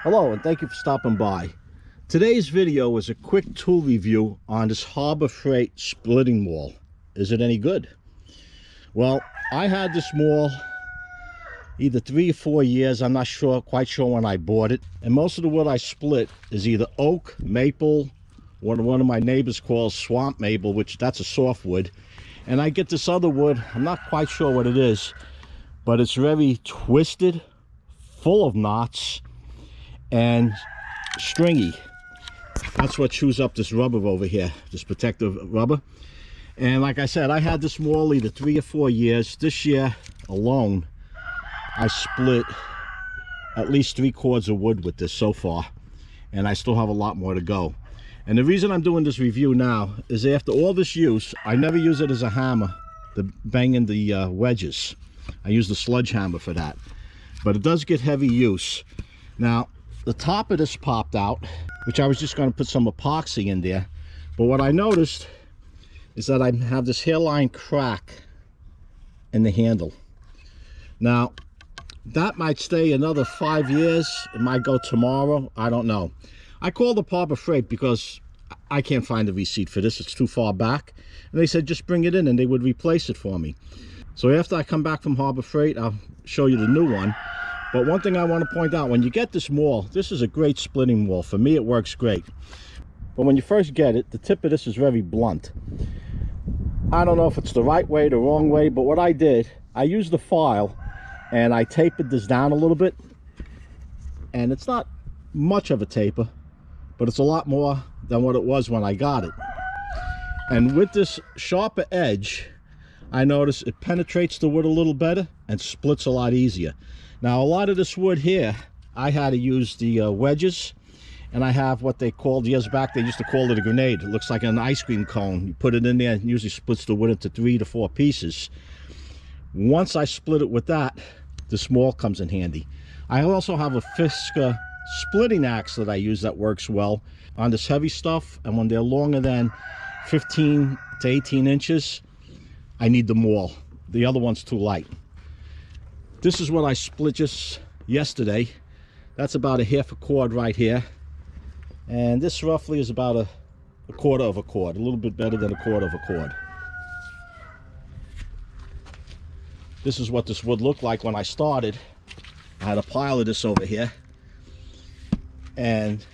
Hello and thank you for stopping by. Today's video is a quick tool review on this Harbor Freight splitting maul. Is it any good? Well, I had this maul either 3 or 4 years. I'm not quite sure when I bought it. And most of the wood I split is either oak, maple, what one of my neighbors calls swamp maple, which that's a softwood. And I get this other wood, I'm not quite sure what it is, but it's very twisted, full of knots, and stringy. That's what chews up this rubber over here, this protective rubber. And like I said, I had this maul either 3 or 4 years. This year alone, I split at least 3 cords of wood with this so far, and I still have a lot more to go. And the reason I'm doing this review now is after all this use, I never use it as a hammer to bang in the wedges. I use the sludge hammer for that, but it does get heavy use. Now, the top of this popped out, which I was just going to put some epoxy in there, but what I noticed is that I have this hairline crack in the handle. Now, that might stay another 5 years. It might go tomorrow. I don't know. I called the Harbor Freight because I can't find the receipt for this. It's too far back. And they said just bring it in and they would replace it for me. So after I come back from Harbor Freight, I'll show you the new one. But one thing I want to point out, when you get this maul, this is a great splitting maul. For me, it works great. But when you first get it, the tip of this is very blunt. I don't know if it's the right way, the wrong way, but what I did, I used the file and I tapered this down a little bit. And it's not much of a taper, but it's a lot more than what it was when I got it. And with this sharper edge, I notice it penetrates the wood a little better and splits a lot easier. Now, a lot of this wood here, I had to use the wedges, and I have what they called, years back, they used to call it a grenade. It looks like an ice cream cone. You put it in there and it usually splits the wood into 3 to 4 pieces. Once I split it with that, this maul comes in handy. I also have a Fisker splitting axe that I use that works well on this heavy stuff, and when they're longer than 15 to 18 inches, I need the maul. The other one's too light. This is what I split just yesterday. That's about a 1/2 cord right here. And this roughly is about a 1/4 of a cord, a little bit better than a 1/4 of a cord. This is what this would look like when I started. I had a pile of this over here. And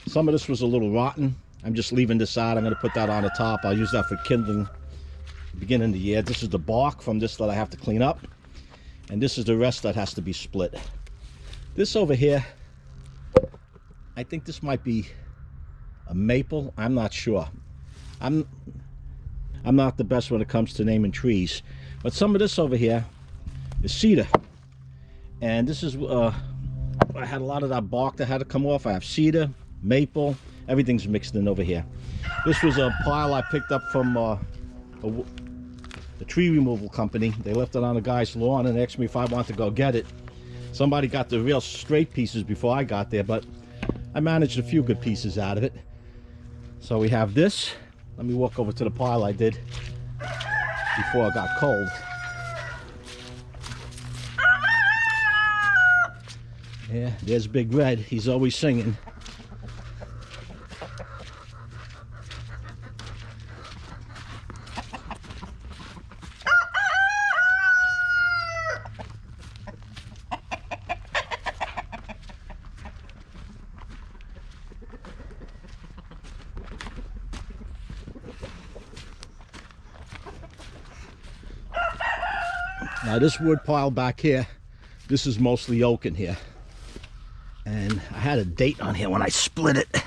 some of this was a little rotten. I'm just leaving this out. I'm going to put that on the top. I'll use that for kindling beginning of the year. This is the bark from this that I have to clean up. And this is the rest that has to be split. This over here, I think this might be a maple. I'm not sure. I'm not the best when it comes to naming trees. But some of this over here is cedar. And this is, I had a lot of that bark that had to come off. I have cedar, maple, everything's mixed in over here. This was a pile I picked up from the tree removal company. They left it on a guy's lawn and asked me if I wanted to go get it. Somebody got the real straight pieces before I got there, but I managed a few good pieces out of it. So we have this. Let me walk over to the pile I did before it got cold. Yeah, there's Big Red. He's always singing. Now this wood pile back here, this is mostly oak in here. And I had a date on here when I split it.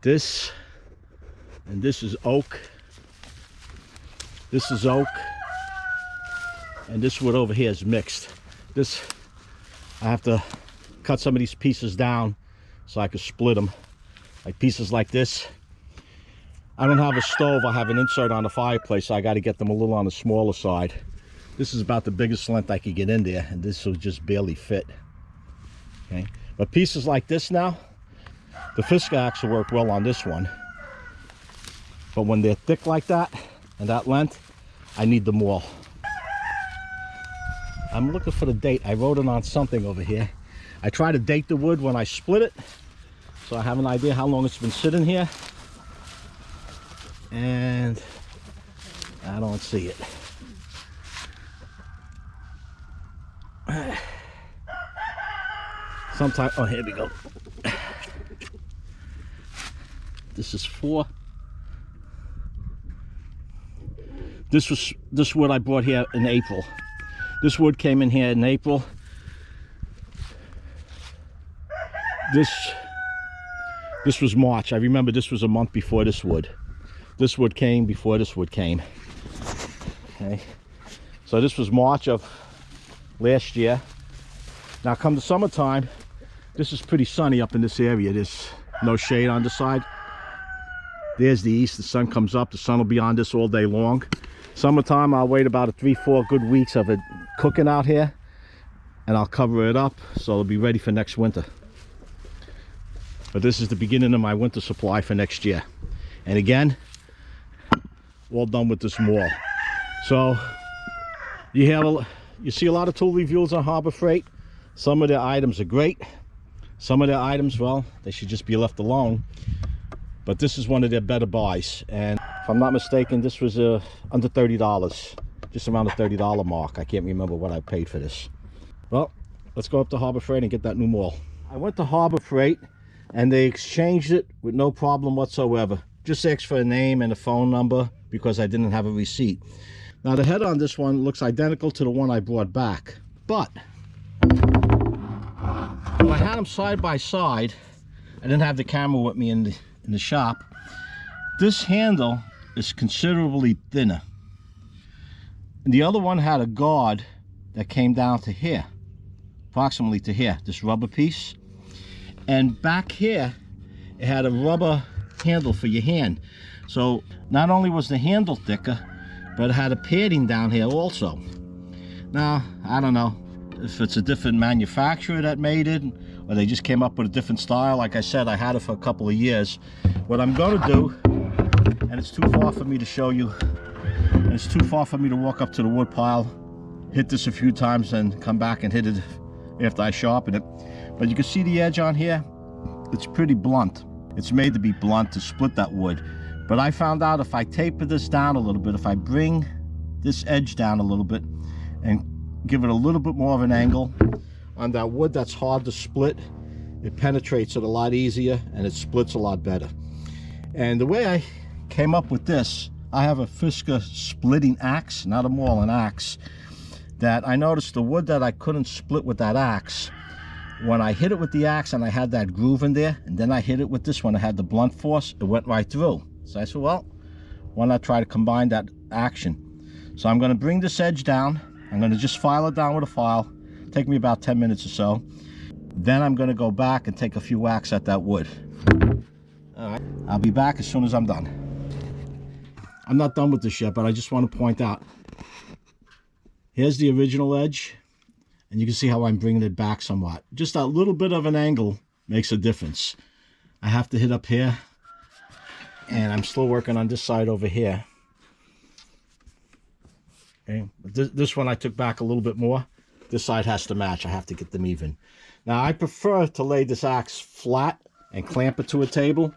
This and this is oak. This is oak. And this wood over here is mixed. This, I have to cut some of these pieces down so I can split them. Like pieces like this. I don't have a stove. I have an insert on the fireplace, so I got to get them a little on the smaller side. This is about the biggest length I could get in there, and this will just barely fit. Okay, but pieces like this now, the Fisker axe will work well on this one. But when they're thick like that and that length, I need the maul. I'm looking for the date. I wrote it on something over here. I try to date the wood when I split it, so I have an idea how long it's been sitting here. And I don't see it. Sometime, oh, here we go. This is 4. This wood I brought here in April. This wood came in here in April. This was March. I remember this was a month before this wood. This wood came before this wood came. Okay, so this was March of last year. Now come the summertime, this is pretty sunny up in this area. There's no shade on the side. There's the east, the sun comes up, the sun will be on this all day long. Summertime, I'll wait about 3-4 good weeks of it cooking out here, and I'll cover it up so it'll be ready for next winter. But this is the beginning of my winter supply for next year. And again, all done with this Maul. So you see a lot of tool reviews on Harbor Freight. Some of their items are great. Some of their items, well, they should just be left alone. But this is one of their better buys. And if I'm not mistaken, this was under $30. Just around the $30 mark. I can't remember what I paid for this. Well, let's go up to Harbor Freight and get that new Maul. I went to Harbor Freight and they exchanged it with no problem whatsoever. Just asked for a name and a phone number because I didn't have a receipt. Now the head on this one looks identical to the one I brought back, but when I had them side by side, I didn't have the camera with me in the shop. This handle is considerably thinner. And the other one had a guard that came down to here, approximately to here, this rubber piece. And back here, it had a rubber handle for your hand. So not only was the handle thicker, but it had a padding down here also. Now, I don't know if it's a different manufacturer that made it, or they just came up with a different style. Like I said, I had it for a couple of years. What I'm gonna do, and it's too far for me to show you, and it's too far for me to walk up to the wood pile, hit this a few times and come back and hit it after I sharpen it. But you can see the edge on here, it's pretty blunt. It's made to be blunt to split that wood. But I found out if I taper this down a little bit, if I bring this edge down a little bit and give it a little bit more of an angle on that wood that's hard to split, it penetrates it a lot easier and it splits a lot better. And the way I came up with this, I have a Fisker splitting axe, not a Maul, an axe, that I noticed the wood that I couldn't split with that axe, when I hit it with the axe and I had that groove in there, and then I hit it with this one, I had the blunt force, it went right through. So I said, well, why not try to combine that action? So I'm going to bring this edge down. I'm going to just file it down with a file. Take me about 10 minutes or so. Then I'm going to go back and take a few whacks at that wood. All right, I'll be back as soon as I'm done. I'm not done with this yet, but I just want to point out, here's the original edge, and you can see how I'm bringing it back somewhat. Just a little bit of an angle makes a difference. I have to hit up here, and I'm still working on this side over here. Okay, this one I took back a little bit more. This side has to match. I have to get them even. Now I prefer to lay this axe flat and clamp it to a table,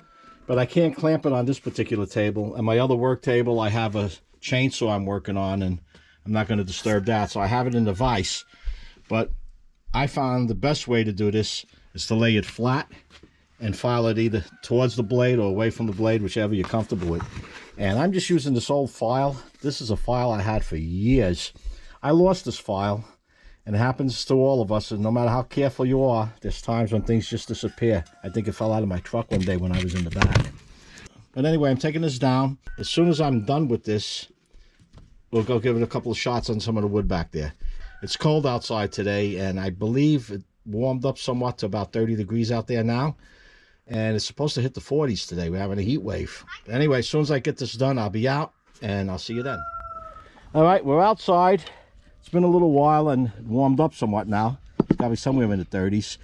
but I can't clamp it on this particular table. And my other work table, I have a chainsaw I'm working on, and I'm not going to disturb that, so I have it in the vise. But I found the best way to do this is to lay it flat and file it either towards the blade or away from the blade, whichever you're comfortable with. And I'm just using this old file. This is a file I had for years. I lost this file, and it happens to all of us, and no matter how careful you are, there's times when things just disappear. I think it fell out of my truck one day when I was in the back. But anyway, I'm taking this down. As soon as I'm done with this, we'll go give it a couple of shots on some of the wood back there. It's cold outside today, and I believe it warmed up somewhat to about 30 degrees out there now. And it's supposed to hit the 40s today. We're having a heat wave. Anyway, as soon as I get this done, I'll be out, and I'll see you then. All right, we're outside. It's been a little while and warmed up somewhat now. It's got to be somewhere in the 30s.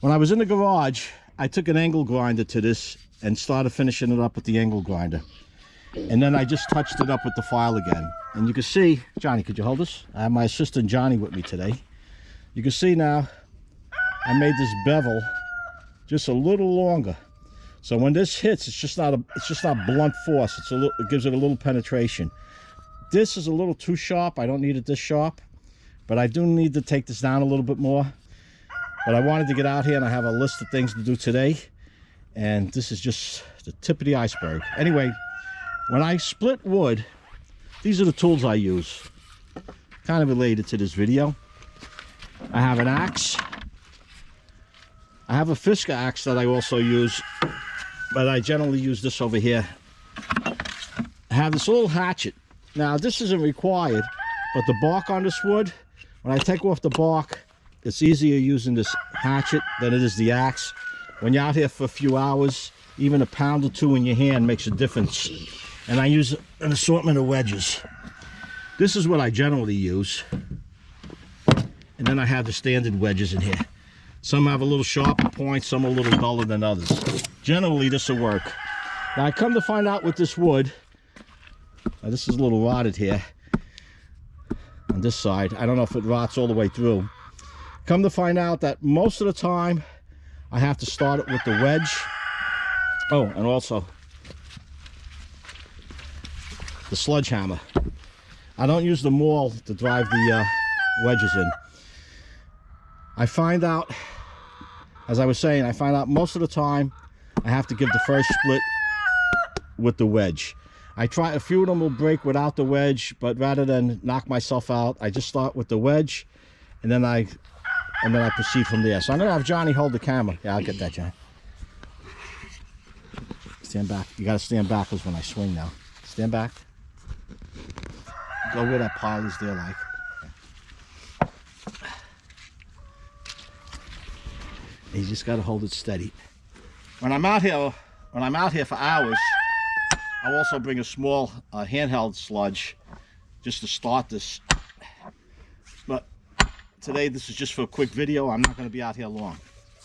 When I was in the garage, I took an angle grinder to this and started finishing it up with the angle grinder. And then I just touched it up with the file again. And you can see, Johnny, could you hold this? I have my assistant Johnny with me today. You can see now, I made this bevel just a little longer. So when this hits, it's just not blunt force. It gives it a little penetration. This is a little too sharp. I don't need it this sharp, but I do need to take this down a little bit more. But I wanted to get out here, and I have a list of things to do today, and this is just the tip of the iceberg. Anyway, when I split wood, these are the tools I use. Kind of related to this video. I have an axe. I have a Fisker axe that I also use, but I generally use this over here. I have this little hatchet. Now, this isn't required, but the bark on this wood, when I take off the bark, it's easier using this hatchet than it is the axe. When you're out here for a few hours, even a pound or two in your hand makes a difference. And I use an assortment of wedges. This is what I generally use. And then I have the standard wedges in here. Some have a little sharper point, some are a little duller than others. Generally, this will work. Now, I come to find out with this wood, this is a little rotted here on this side. I don't know if it rots all the way through. Come to find out that most of the time, I have to start it with the wedge. Oh, and also the sledgehammer. I don't use the maul to drive the wedges in. I find out, as I was saying, I find out most of the time I have to give the first split with the wedge. I try, a few of them will break without the wedge, but rather than knock myself out, I just start with the wedge, and then I proceed from there. So I'm gonna have Johnny hold the camera. Yeah, I'll get that, John. Stand back. You gotta stand backwards when I swing now. Stand back. Go where that pile is there, like. You just got to hold it steady. When I'm out here for hours, I'll also bring a small handheld sludge just to start this. But today, this is just for a quick video. I'm not going to be out here long.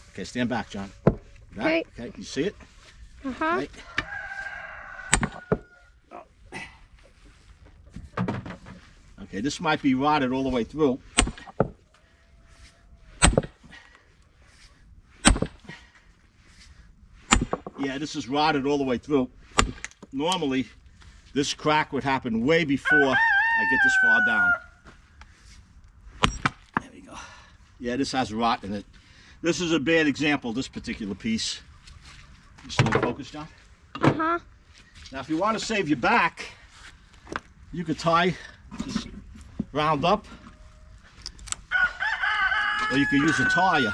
Okay, stand back, John. Back. Okay, you see it? Uh-huh. Okay. Okay, this might be rotted all the way through. Yeah, this is rotted all the way through. Normally, this crack would happen way before I get this far down. There we go. Yeah, this has rot in it. This is a bad example, this particular piece. You still in focus, John? Uh-huh. Now, if you want to save your back, you could tie this round up, or you could use a tire.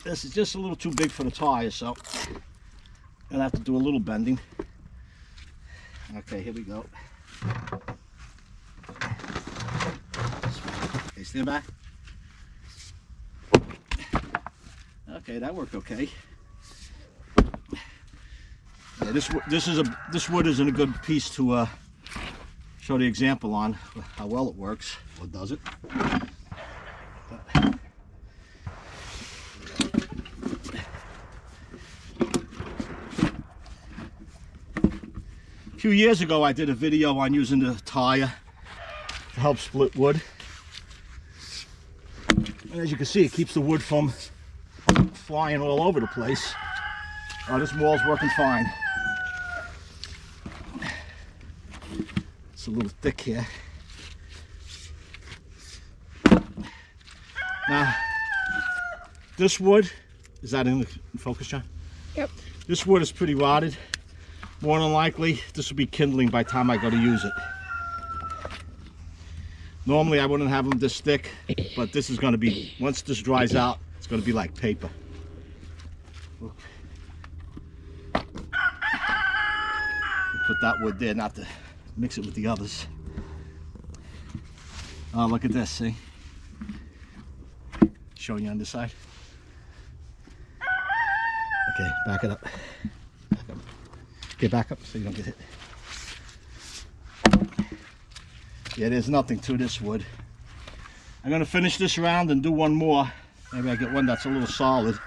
This is just a little too big for the tire, so I'm gonna have to do a little bending. Okay, here we go. Okay, stand back. Okay, that worked okay. Yeah, this wood isn't a good piece to show the example on how well it works, or does it? A few years ago, I did a video on using the tire to help split wood. And as you can see, it keeps the wood from flying all over the place. Oh, this maul's working fine. It's a little thick here. Now, this wood, is that in focus, John? Yep. This wood is pretty rotted. More than likely, this will be kindling by the time I go to use it. Normally, I wouldn't have them this thick, but this is going to be, once this dries out, it's going to be like paper. Put that wood there, not to mix it with the others. Oh, look at this, see? Showing you on this side. Okay, back it up. Back up. Okay, back up so you don't get hit. Yeah, there's nothing to this wood. I'm going to finish this round and do one more. Maybe I get one that's a little solid.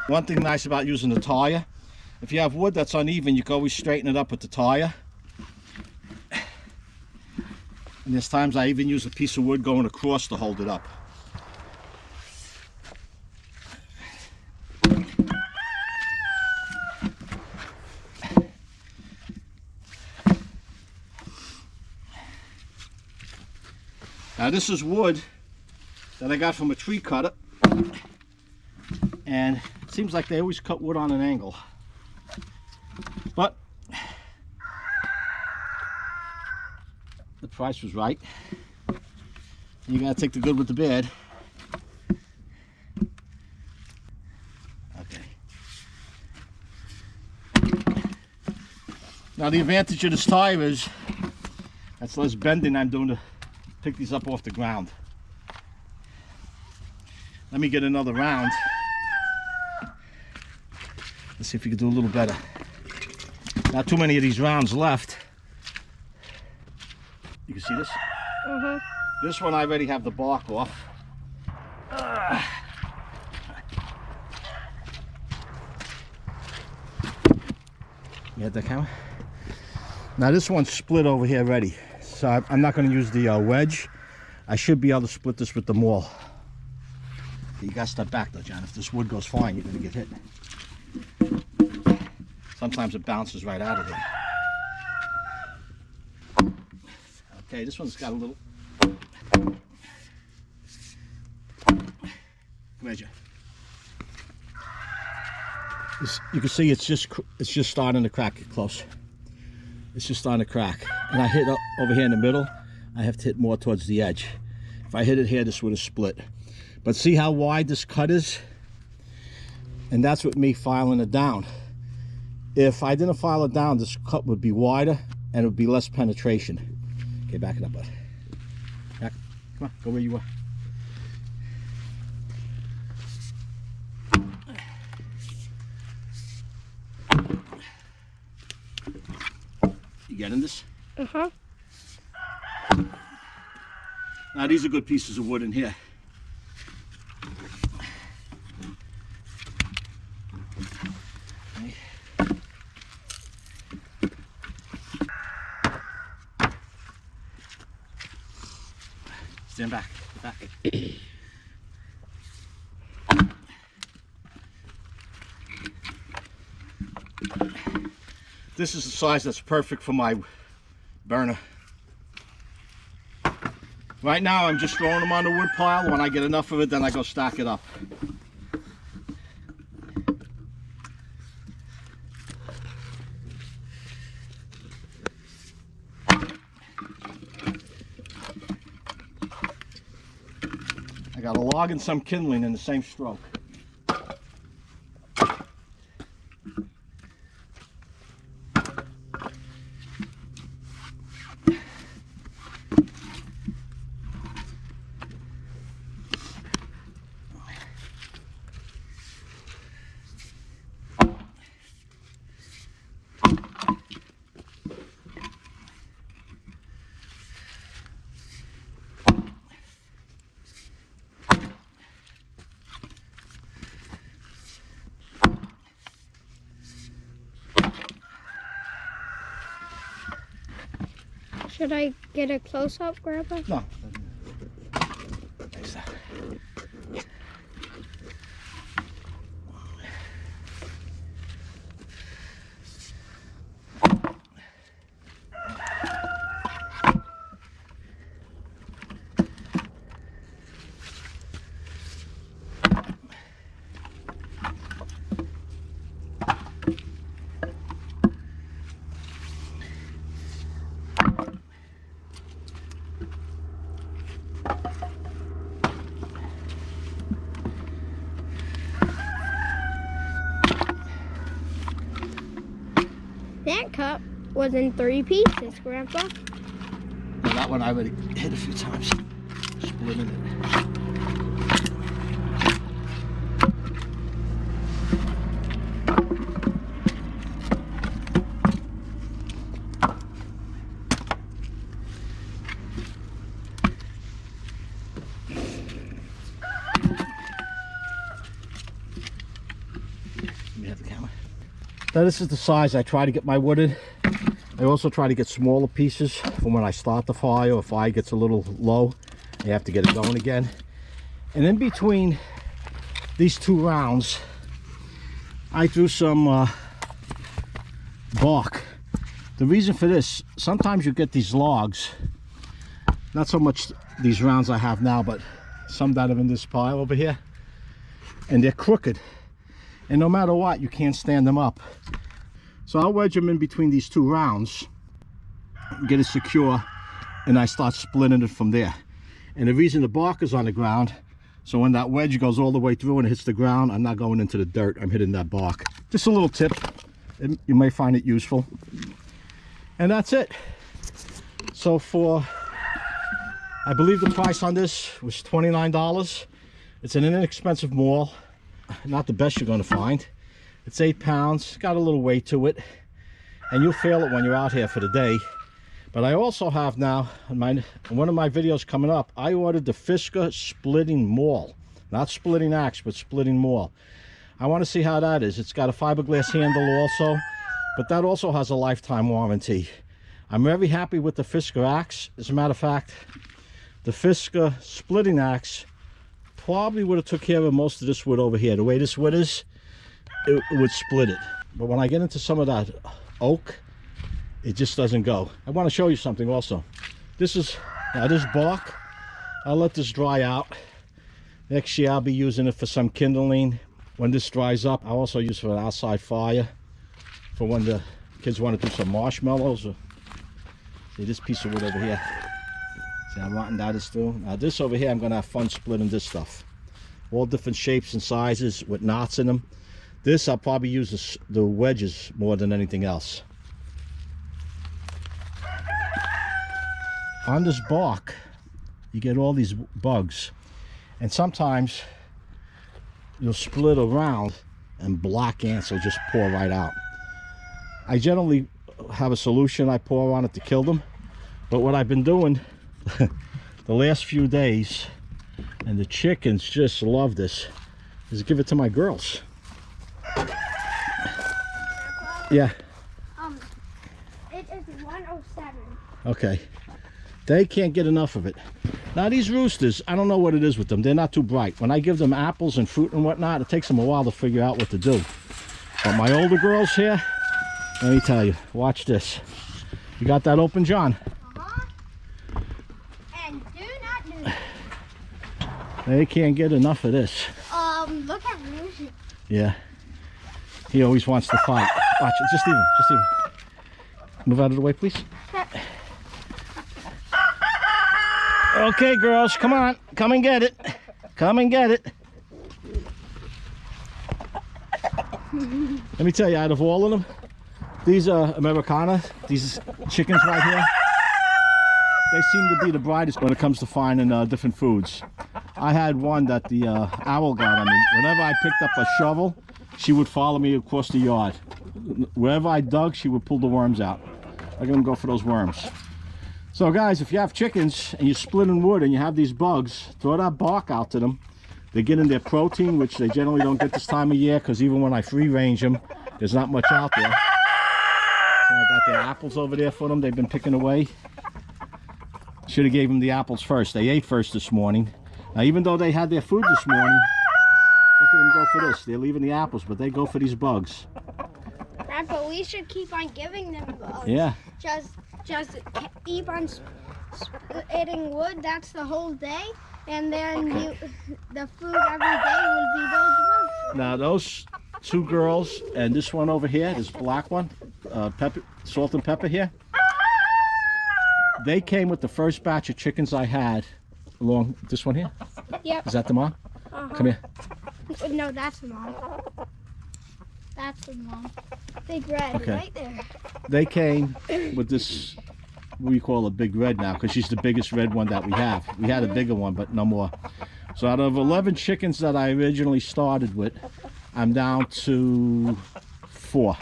One thing nice about using the tire, if you have wood that's uneven, you can always straighten it up with the tire. And there's times I even use a piece of wood going across to hold it up. Now this is wood that I got from a tree cutter, and it seems like they always cut wood on an angle. But the price was right. You gotta take the good with the bad. Okay. Now the advantage of this tire is that's less bending I'm doing to pick these up off the ground. Let me get another round. Let's see if we can do a little better. Not too many of these rounds left. You can see this? Mm-hmm. This one I already have the bark off. You had that camera? Now this one's split over here already. So I'm not going to use the wedge. I should be able to split this with the Maul. You got to step back though, John. If this wood goes fine, you're going to get hit. Sometimes it bounces right out of there. Okay, this one's got a little... Come here, John. You can see it's just starting to crack. Get close. It's just starting to crack. And I hit up over here in the middle. I have to hit more towards the edge. If I hit it here, this would have split. But see how wide this cut is? And that's with me filing it down. If I didn't file it down, this cut would be wider and it would be less penetration. Okay, back it up, bud. Back. Come on, go where you were. You getting this? Uh-huh. Now these are good pieces of wood in here. Okay. Stand back. Get back. This is the size that's perfect for my burner. Right now I'm just throwing them on the wood pile. When I get enough of it, then I go stack it up. I got a log and some kindling in the same stroke. Should I get a close-up, Grandpa? No. Thanks. That cup was in 3 pieces, Grandpa. Well, that one I already hit a few times. Splitting it. Let me have the camera. Now this is the size I try to get my wood in. I also try to get smaller pieces for when I start the fire, or fire gets a little low, you have to get it going again. And in between these 2 rounds, I threw some bark. The reason for this, sometimes you get these logs, not so much these rounds I have now, but some that are in this pile over here, and they're crooked, and no matter what, you can't stand them up. So I'll wedge them in between these 2 rounds, get it secure, and I start splitting it from there. And the reason the bark is on the ground, so when that wedge goes all the way through and it hits the ground, I'm not going into the dirt, I'm hitting that bark. Just a little tip, you may find it useful. And that's it. So for, I believe the price on this was $29. It's an inexpensive maul, not the best you're going to find. It's 8 pounds, got a little weight to it, and you'll feel it when you're out here for the day. But I also have now, in one of my videos coming up, I ordered the Fisker splitting maul. Not splitting axe, but splitting maul. I want to see how that is. It's got a fiberglass handle also, but that also has a lifetime warranty. I'm very happy with the Fisker axe. As a matter of fact, the Fisker splitting axe probably would have took care of most of this wood over here. The way this wood is, it would split it. But when I get into some of that oak, it just doesn't go. I want to show you something also. This is, now this bark, I'll let this dry out. Next year I'll be using it for some kindling. When this dries up, I'll also use it for an outside fire, for when the kids want to do some marshmallows. Or, see this piece of wood over here. See how rotten that is through? Now this over here, I'm going to have fun splitting this stuff. All different shapes and sizes with knots in them. This I'll probably use the wedges more than anything else. On this bark, you get all these bugs, and sometimes you'll split around and black ants will just pour right out. I generally have a solution I pour on it to kill them, but what I've been doing the last few days, and the chickens just love this, is give it to my girls. Yeah. It is 107. Okay. They can't get enough of it. Now these roosters, I don't know what it is with them. They're not too bright. When I give them apples and fruit and whatnot, it takes them a while to figure out what to do. But my older girls here, let me tell you, watch this. You got that open, John? And do not move. They can't get enough of this. Look at Rouge. Yeah. He always wants to fight. Watch it. Just leave him. Just leave him. Move out of the way, please. Okay, girls, come on. Come and get it. Come and get it. Let me tell you, out of all of them, these are Americana, these chickens right here, they seem to be the brightest when it comes to finding different foods. I had one that the owl got on me. Whenever I picked up a shovel, she would follow me across the yard. Wherever I dug, she would pull the worms out. I'm gonna go for those worms. So guys, if you have chickens and you're splitting wood and you have these bugs, throw that bark out to them. They're getting their protein, which they generally don't get this time of year, because even when I free range them, there's not much out there. And I got their apples over there for them. They've been picking away. Should have gave them the apples first. They ate first this morning. Now, even though they had their food this morning, look at them go for this. They're leaving the apples, but they go for these bugs. Right, but we should keep on giving them bugs. Yeah. Just keep on eating wood. That's the whole day, and then the food every day will be those bugs. Now those two girls and this one over here, this black one, pepper, salt and pepper here, they came with the first batch of chickens I had. Along this one here. Yep. Is that the mom? Come here. No, that's the mom. That's the mom. Big red, right there. They came with this, we call a big red now, because she's the biggest red one that we have. We had a bigger one, but no more. So out of 11 chickens that I originally started with, I'm down to 4.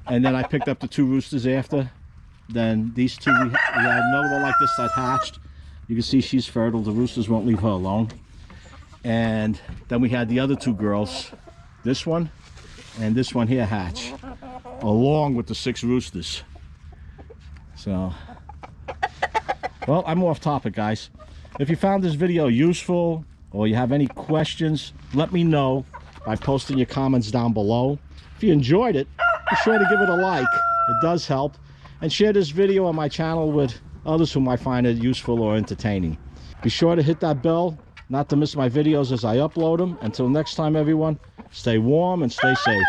And then I picked up the 2 roosters after. Then these 2, we had another one like this that hatched. You can see she's fertile. The roosters won't leave her alone. And then we had the other 2 girls, this one and this one here hatch, along with the 6 roosters. So, well, I'm off topic, guys. If you found this video useful or you have any questions, let me know by posting your comments down below. If you enjoyed it, be sure to give it a like. It does help. And share this video on my channel with others who might find it useful or entertaining. Be sure to hit that bell not to miss my videos as I upload them. Until next time, everyone, stay warm and stay safe.